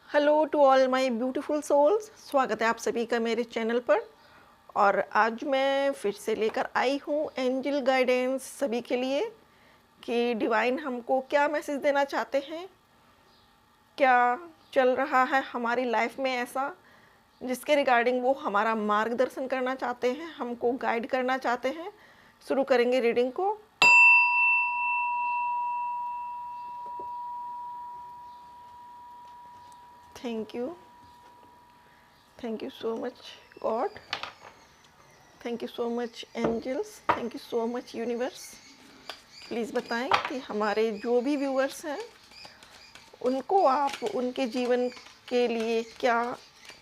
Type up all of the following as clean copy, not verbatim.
Hello to all my beautiful souls. स्वागत है आप सभी का मेरे चैनल पर। और आज मैं फिर से लेकर आई हूँ एंजल गाइडेंस सभी के लिए कि डिवाइन हमको क्या मैसेज देना चाहते हैं, क्या चल रहा है हमारी लाइफ में ऐसा जिसके रिगार्डिंग वो हमारा मार्गदर्शन करना चाहते हैं, हमको गाइड करना चाहते हैं। शुरू करेंगे रीडिंग को। Thank you so much God, thank you so much angels, thank you so much universe. Please बताएं कि हमारे जो भी व्यूअर्स हैं उनको आप उनके जीवन के लिए क्या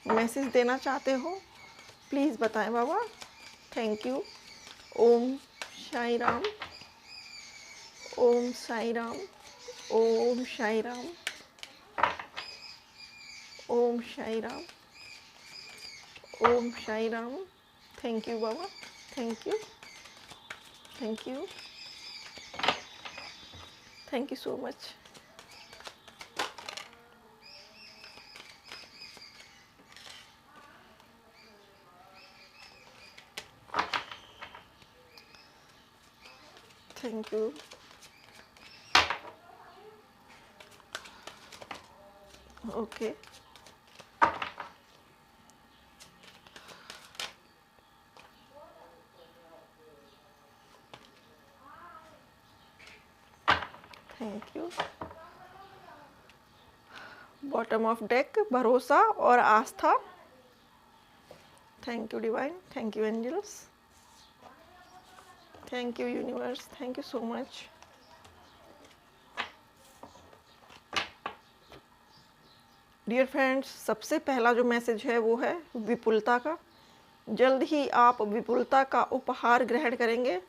मैसेज देना चाहते हो। प्लीज़ बताएं Baba. Thank you. Om Sai Ram, Om Sai Ram, Om Sai Ram, Om Sai Ram, Om Sai Ram. Thank you Baba, thank you, thank you, thank you so much. Thank you. Okay, thank you. Bottom of deck, भरोसा और आस्था। Thank you divine, thank you angels, thank you universe, thank you so much. Dear friends, सबसे पहला जो message है वो है विपुलता का। जल्द ही आप विपुलता का उपहार ग्रहण करेंगे।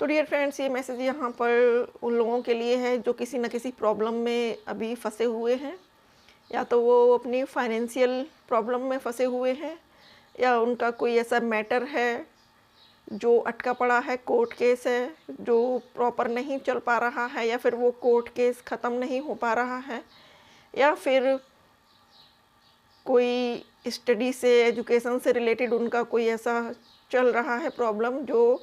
तो डियर फ्रेंड्स, ये मैसेज यहाँ पर उन लोगों के लिए है जो किसी न किसी प्रॉब्लम में अभी फंसे हुए हैं, या तो वो अपनी फाइनेंशियल प्रॉब्लम में फंसे हुए हैं, या उनका कोई ऐसा मैटर है जो अटका पड़ा है, कोर्ट केस है जो प्रॉपर नहीं चल पा रहा है, या फिर वो कोर्ट केस ख़त्म नहीं हो पा रहा है, या फिर कोई स्टडी से, एजुकेशन से रिलेटेड उनका कोई ऐसा चल रहा है प्रॉब्लम जो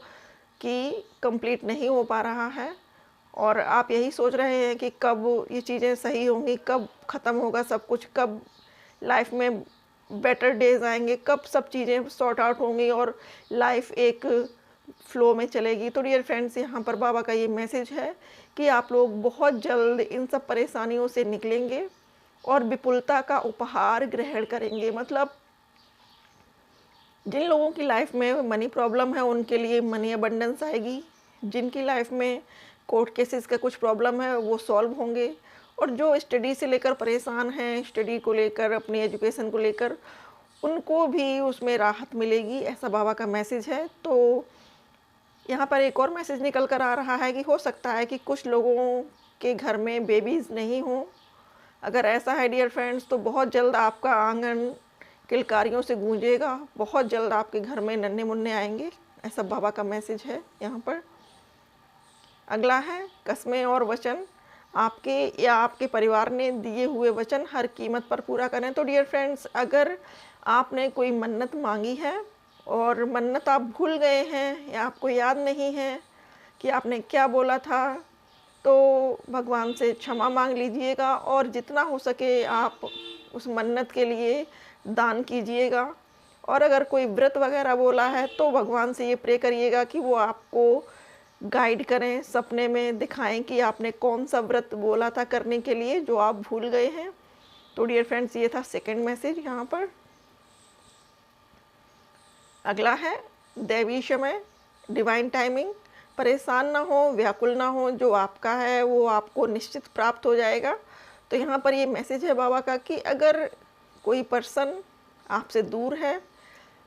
कि कंप्लीट नहीं हो पा रहा है। और आप यही सोच रहे हैं कि कब ये चीज़ें सही होंगी, कब ख़त्म होगा सब कुछ, कब लाइफ में बेटर डेज आएंगे, कब सब चीज़ें सॉर्ट आउट होंगी और लाइफ एक फ्लो में चलेगी। तो डियर फ्रेंड्स, यहाँ पर बाबा का ये मैसेज है कि आप लोग बहुत जल्द इन सब परेशानियों से निकलेंगे और विपुलता का उपहार ग्रहण करेंगे। मतलब जिन लोगों की लाइफ में मनी प्रॉब्लम है उनके लिए मनी अबंडेंस आएगी, जिनकी लाइफ में कोर्ट केसेस का कुछ प्रॉब्लम है वो सॉल्व होंगे, और जो स्टडी से लेकर परेशान हैं, स्टडी को लेकर, अपनी एजुकेशन को लेकर, उनको भी उसमें राहत मिलेगी, ऐसा बाबा का मैसेज है। तो यहाँ पर एक और मैसेज निकल कर आ रहा है कि हो सकता है कि कुछ लोगों के घर में बेबीज़ नहीं हों। अगर ऐसा है डियर फ्रेंड्स, तो बहुत जल्द आपका आंगन किलकारियों से गूंजेगा, बहुत जल्द आपके घर में नन्हे मुन्ने आएंगे, ऐसा बाबा का मैसेज है यहाँ पर। अगला है कस्में और वचन। आपके या आपके परिवार ने दिए हुए वचन हर कीमत पर पूरा करें। तो डियर फ्रेंड्स, अगर आपने कोई मन्नत मांगी है और मन्नत आप भूल गए हैं या आपको याद नहीं है कि आपने क्या बोला था, तो भगवान से क्षमा मांग लीजिएगा और जितना हो सके आप उस मन्नत के लिए दान कीजिएगा। और अगर कोई व्रत वगैरह बोला है तो भगवान से ये प्रे करिएगा कि वो आपको गाइड करें, सपने में दिखाएं कि आपने कौन सा व्रत बोला था करने के लिए जो आप भूल गए हैं। तो डियर फ्रेंड्स, ये था सेकंड मैसेज यहाँ पर। अगला है दैवी समय, डिवाइन टाइमिंग। परेशान ना हो, व्याकुल ना हो, जो आपका है वो आपको निश्चित प्राप्त हो जाएगा। तो यहाँ पर ये मैसेज है बाबा का कि अगर कोई पर्सन आपसे दूर है,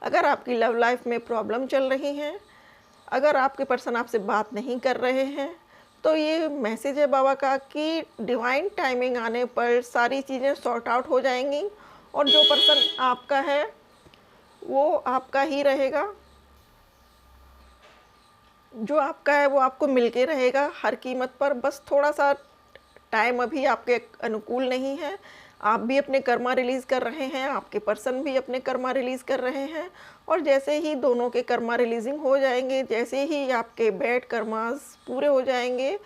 अगर आपकी लव लाइफ में प्रॉब्लम चल रही है, अगर आपके पर्सन आपसे बात नहीं कर रहे हैं, तो ये मैसेज है बाबा का कि डिवाइन टाइमिंग आने पर सारी चीज़ें सॉर्ट आउट हो जाएंगी और जो पर्सन आपका है वो आपका ही रहेगा, जो आपका है वो आपको मिल के रहेगा हर कीमत पर। बस थोड़ा सा टाइम अभी आपके अनुकूल नहीं है, आप भी अपने कर्मा रिलीज़ कर रहे हैं, आपके पर्सन भी अपने कर्मा रिलीज़ कर रहे हैं। और जैसे ही दोनों के कर्मा रिलीजिंग हो जाएंगे, जैसे ही आपके बैड कर्मास पूरे हो जाएंगे,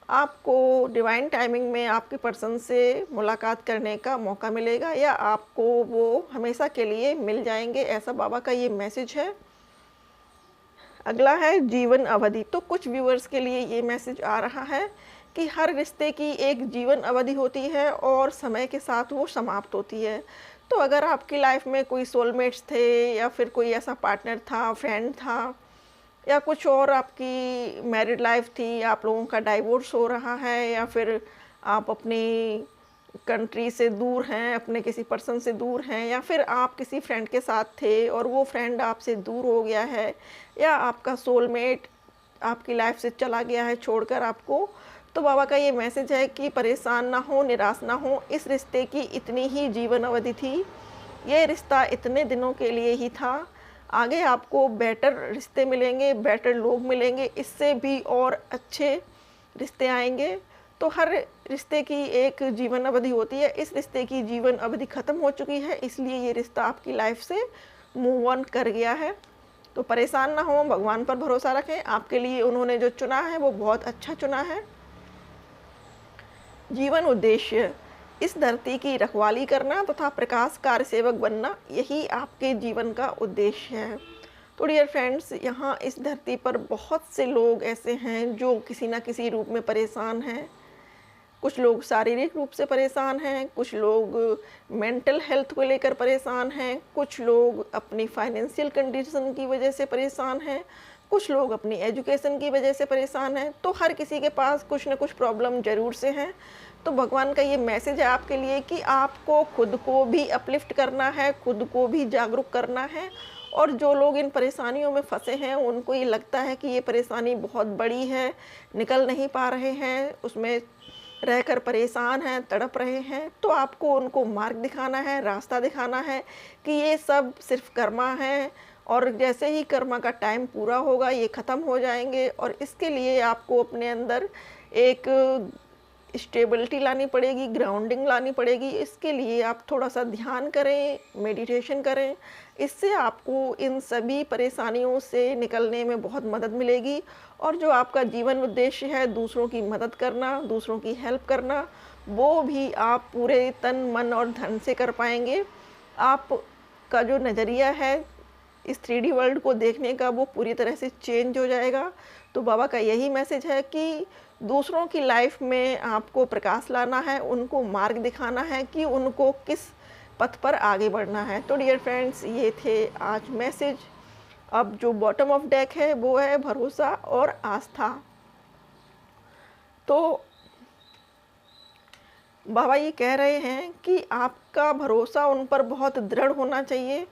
आपको डिवाइन टाइमिंग में आपके पर्सन से मुलाकात करने का मौका मिलेगा, या आपको वो हमेशा के लिए मिल जाएंगे, ऐसा बाबा का ये मैसेज है। अगला है जीवन अवधि। तो कुछ व्यूअर्स के लिए ये मैसेज आ रहा है कि हर रिश्ते की एक जीवन अवधि होती है और समय के साथ वो समाप्त होती है। तो अगर आपकी लाइफ में कोई सोलमेट्स थे, या फिर कोई ऐसा पार्टनर था, फ्रेंड था, या कुछ और आपकी मैरिड लाइफ थी, आप लोगों का डाइवोर्स हो रहा है, या फिर आप अपनी कंट्री से दूर हैं, अपने किसी पर्सन से दूर हैं, या फिर आप किसी फ्रेंड के साथ थे और वो फ्रेंड आपसे दूर हो गया है, या आपका सोलमेट आपकी लाइफ से चला गया है छोड़कर आपको, तो बाबा का ये मैसेज है कि परेशान ना हो, निराश ना हो। इस रिश्ते की इतनी ही जीवन अवधि थी, ये रिश्ता इतने दिनों के लिए ही था। आगे आपको बेटर रिश्ते मिलेंगे, बेटर लोग मिलेंगे, इससे भी और अच्छे रिश्ते आएंगे। तो हर रिश्ते की एक जीवन अवधि होती है। इस रिश्ते की जीवन अवधि ख़त्म हो चुकी है, इसलिए ये रिश्ता आपकी लाइफ से मूव ऑन कर गया है। तो परेशान ना हो, भगवान पर भरोसा रखें। आपके लिए उन्होंने जो चुना है वो बहुत अच्छा चुना है। जीवन उद्देश्य, इस धरती की रखवाली करना तथा प्रकाश कार्य सेवक बनना, यही आपके जीवन का उद्देश्य है। तो डियर फ्रेंड्स, यहाँ इस धरती पर बहुत से लोग ऐसे हैं जो किसी न किसी रूप में परेशान हैं। कुछ लोग शारीरिक रूप से परेशान हैं, कुछ लोग मेंटल हेल्थ को लेकर परेशान हैं, कुछ लोग अपनी फाइनेंशियल कंडीशन की वजह से परेशान हैं, कुछ लोग अपनी एजुकेशन की वजह से परेशान हैं। तो हर किसी के पास कुछ न कुछ प्रॉब्लम ज़रूर से हैं। तो भगवान का ये मैसेज है आपके लिए कि आपको खुद को भी अपलिफ्ट करना है, खुद को भी जागरूक करना है। और जो लोग इन परेशानियों में फंसे हैं, उनको ये लगता है कि ये परेशानी बहुत बड़ी है, निकल नहीं पा रहे हैं, उसमें रहकर परेशान हैं, तड़प रहे हैं, तो आपको उनको मार्ग दिखाना है, रास्ता दिखाना है कि ये सब सिर्फ कर्मा है, और जैसे ही कर्मा का टाइम पूरा होगा ये ख़त्म हो जाएंगे। और इसके लिए आपको अपने अंदर एक स्टेबिलिटी लानी पड़ेगी, ग्राउंडिंग लानी पड़ेगी। इसके लिए आप थोड़ा सा ध्यान करें, मेडिटेशन करें, इससे आपको इन सभी परेशानियों से निकलने में बहुत मदद मिलेगी। और जो आपका जीवन उद्देश्य है, दूसरों की मदद करना, दूसरों की हेल्प करना, वो भी आप पूरे तन मन और धन से कर पाएंगे। आपका जो नज़रिया है इस 3D वर्ल्ड को देखने का, वो पूरी तरह से चेंज हो जाएगा। तो बाबा का यही मैसेज है कि दूसरों की लाइफ में आपको प्रकाश लाना है, उनको मार्ग दिखाना है कि उनको किस पथ पर आगे बढ़ना है। तो डियर फ्रेंड्स, ये थे आज मैसेज। अब जो बॉटम ऑफ डेक है वो है भरोसा और आस्था। तो बाबा ये कह रहे हैं कि आपका भरोसा उन पर बहुत दृढ़ होना चाहिए,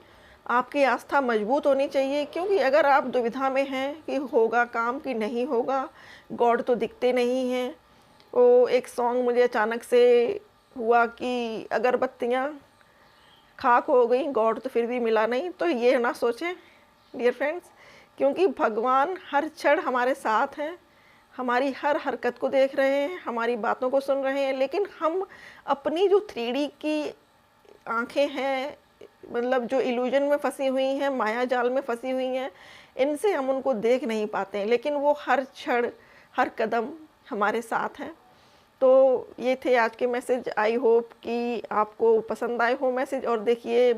आपकी आस्था मजबूत होनी चाहिए। क्योंकि अगर आप दुविधा में हैं कि होगा काम कि नहीं होगा, गॉड तो दिखते नहीं हैं। वो एक सॉन्ग मुझे अचानक से हुआ कि अगरबत्तियाँ खाक हो गई, गॉड तो फिर भी मिला नहीं। तो ये ना सोचें डियर फ्रेंड्स, क्योंकि भगवान हर क्षण हमारे साथ हैं, हमारी हर हरकत को देख रहे हैं, हमारी बातों को सुन रहे हैं। लेकिन हम अपनी जो 3D की आँखें हैं, मतलब जो इल्यूजन में फंसी हुई हैं, माया जाल में फंसी हुई हैं, इनसे हम उनको देख नहीं पाते हैं। लेकिन वो हर क्षण हर कदम हमारे साथ हैं। तो ये थे आज के मैसेज। आई होप कि आपको पसंद आए हो मैसेज। और देखिए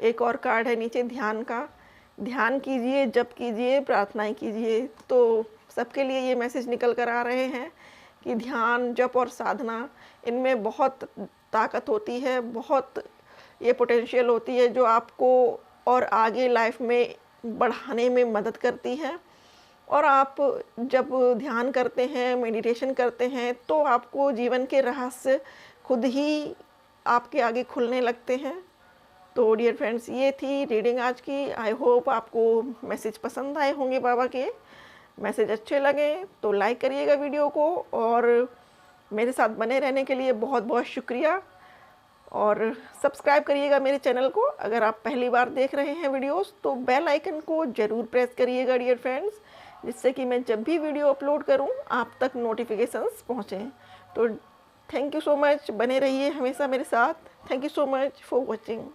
एक और कार्ड है नीचे ध्यान का। ध्यान कीजिए, जप कीजिए, प्रार्थनाएं कीजिए। तो सबके लिए ये मैसेज निकल कर आ रहे हैं कि ध्यान, जप और साधना, इनमें बहुत ताकत होती है, बहुत ये पोटेंशियल होती है जो आपको और आगे लाइफ में बढ़ाने में मदद करती है। और आप जब ध्यान करते हैं, मेडिटेशन करते हैं, तो आपको जीवन के रहस्य खुद ही आपके आगे खुलने लगते हैं। तो डियर फ्रेंड्स, ये थी रीडिंग आज की। आई होप आपको मैसेज पसंद आए होंगे। बाबा के मैसेज अच्छे लगे तो लाइक करिएगा वीडियो को, और मेरे साथ बने रहने के लिए बहुत बहुत शुक्रिया। और सब्सक्राइब करिएगा मेरे चैनल को। अगर आप पहली बार देख रहे हैं वीडियोस, तो बेल आइकन को ज़रूर प्रेस करिएगा डियर फ्रेंड्स, जिससे कि मैं जब भी वीडियो अपलोड करूं आप तक नोटिफिकेशंस पहुंचें। तो थैंक यू सो मच, बने रहिए हमेशा मेरे साथ। Thank you so much for watching.